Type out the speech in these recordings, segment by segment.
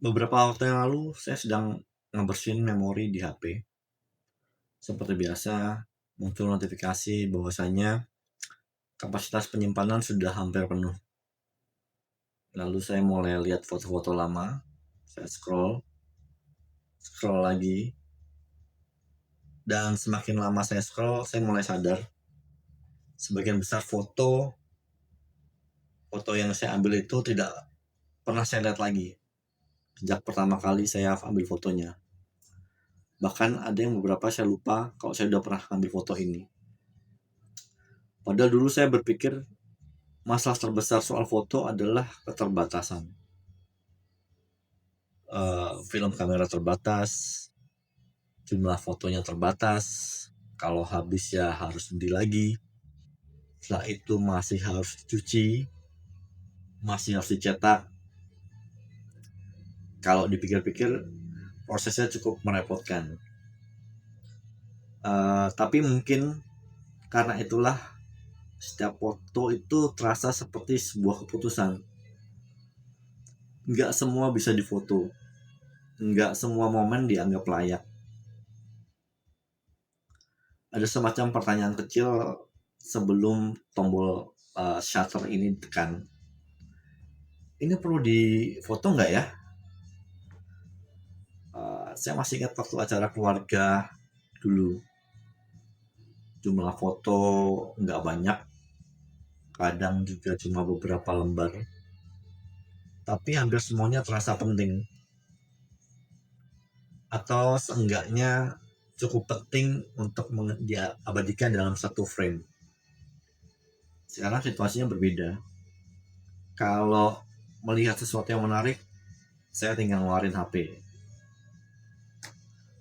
Beberapa waktu yang lalu saya sedang ngebersihin memori di HP. Seperti biasa, muncul notifikasi bahwasanya kapasitas penyimpanan sudah hampir penuh. Lalu saya mulai lihat foto-foto lama, saya scroll lagi, dan semakin lama saya scroll, saya mulai sadar sebagian besar foto yang saya ambil itu tidak pernah saya lihat lagi sejak pertama kali saya ambil fotonya. Bahkan ada yang beberapa saya lupa kalau saya udah pernah ambil foto ini. Padahal dulu saya berpikir masalah terbesar soal foto adalah keterbatasan. Film kamera terbatas, jumlah fotonya terbatas, kalau habis ya harus beli lagi, setelah itu masih harus dicuci, masih harus dicetak. Kalau dipikir-pikir prosesnya cukup merepotkan. Tapi mungkin karena itulah setiap foto itu terasa seperti sebuah keputusan. Nggak semua bisa difoto, nggak semua momen dianggap layak. Ada semacam pertanyaan kecil sebelum tombol shutter ini ditekan. Ini perlu difoto nggak ya? Saya masih ingat waktu acara keluarga dulu. Jumlah foto nggak banyak, kadang juga cuma beberapa lembar. Tapi hampir semuanya terasa penting. Atau seenggaknya cukup penting untuk diabadikan dalam satu frame. Sekarang situasinya berbeda. Kalau melihat sesuatu yang menarik, saya tinggal ngeluarin HP.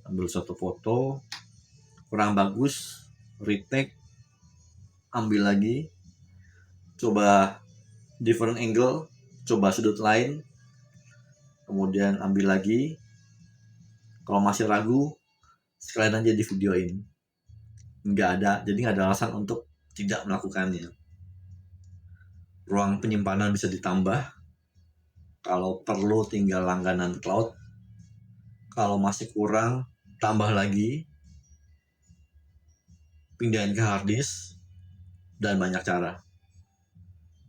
Ambil satu foto, kurang bagus, retake, ambil lagi, coba different angle, coba sudut lain, kemudian ambil lagi. Kalau masih ragu, sekalian aja di videoin. Jadi nggak ada alasan untuk tidak melakukannya. Ruang penyimpanan bisa ditambah. Kalau perlu tinggal langganan cloud. Kalau masih kurang, tambah lagi, pindahin ke hard disk, dan banyak cara.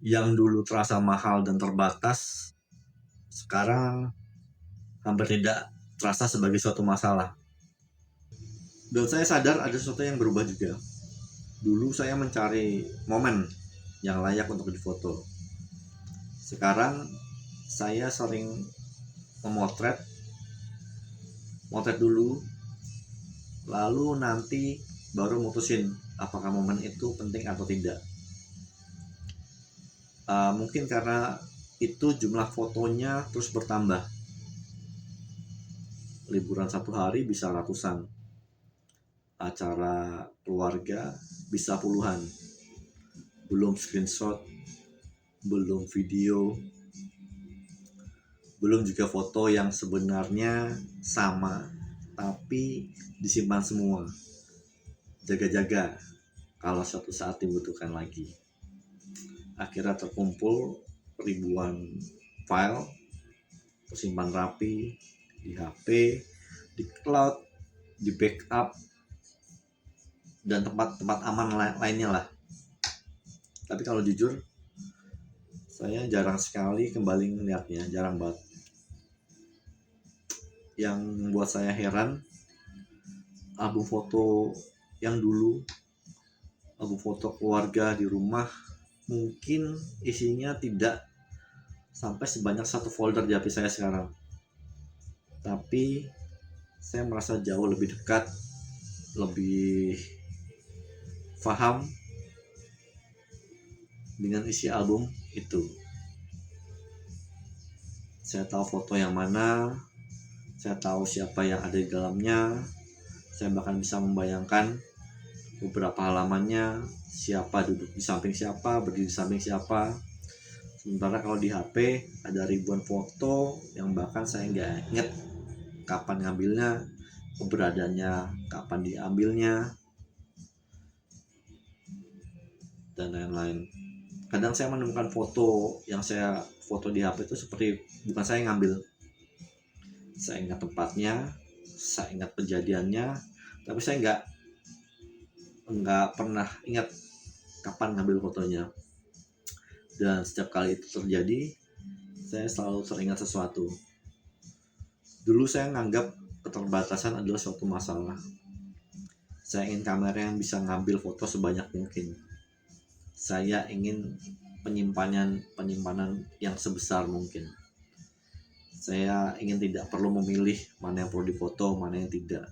Yang dulu terasa mahal dan terbatas, sekarang hampir tidak terasa sebagai suatu masalah. Dan saya sadar ada sesuatu yang berubah juga. Dulu saya mencari momen yang layak untuk difoto. Sekarang saya sering memotret dulu, lalu nanti baru mutusin apakah momen itu penting atau tidak. Mungkin karena itu jumlah fotonya terus bertambah. Liburan satu hari bisa ratusan, acara keluarga bisa puluhan, belum screenshot, belum video, belum juga foto yang sebenarnya sama tapi disimpan semua, jaga-jaga kalau suatu saat dibutuhkan lagi. Akhirnya terkumpul ribuan file tersimpan rapi di HP, di cloud, di backup, dan tempat-tempat aman lainnya lah. Tapi kalau jujur, saya jarang sekali kembali melihatnya, jarang banget. Yang membuat saya heran, album foto yang dulu, album foto keluarga di rumah, mungkin isinya tidak sampai sebanyak satu folder di HP saya sekarang. Tapi saya merasa jauh lebih dekat, lebih paham dengan isi album itu. Saya tahu foto yang mana, saya tahu siapa yang ada di dalamnya, saya bahkan bisa membayangkan beberapa halamannya, siapa duduk di samping siapa, berdiri di samping siapa. Sementara kalau di HP ada ribuan foto yang bahkan saya nggak inget kapan ngambilnya, keberadaannya, kapan diambilnya, dan lain-lain. Kadang saya menemukan foto yang saya foto di HP itu seperti bukan saya yang ngambil, Saya ingat tempatnya, saya ingat kejadiannya, tapi saya nggak pernah ingat kapan ngambil fotonya. Dan setiap kali itu terjadi, saya selalu teringat sesuatu. Dulu saya menganggap keterbatasan adalah suatu masalah. Saya ingin kamera yang bisa ngambil foto sebanyak mungkin. Saya ingin penyimpanan yang sebesar mungkin. Saya ingin tidak perlu memilih mana yang perlu difoto, mana yang tidak.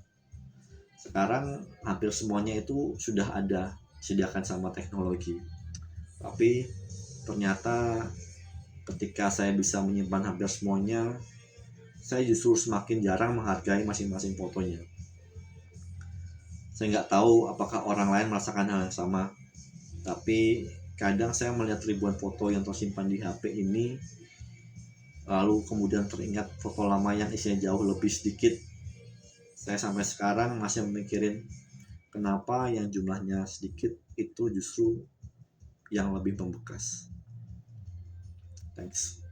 Sekarang hampir semuanya itu sudah ada, disediakan sama teknologi. Tapi ternyata ketika saya bisa menyimpan hampir semuanya, saya justru semakin jarang menghargai masing-masing fotonya. Saya nggak tahu apakah orang lain merasakan hal yang sama, tapi kadang saya melihat ribuan foto yang tersimpan di HP ini, lalu kemudian teringat foto lama yang isinya jauh lebih sedikit. Saya sampai sekarang masih memikirin kenapa yang jumlahnya sedikit itu justru yang lebih membekas. Thanks.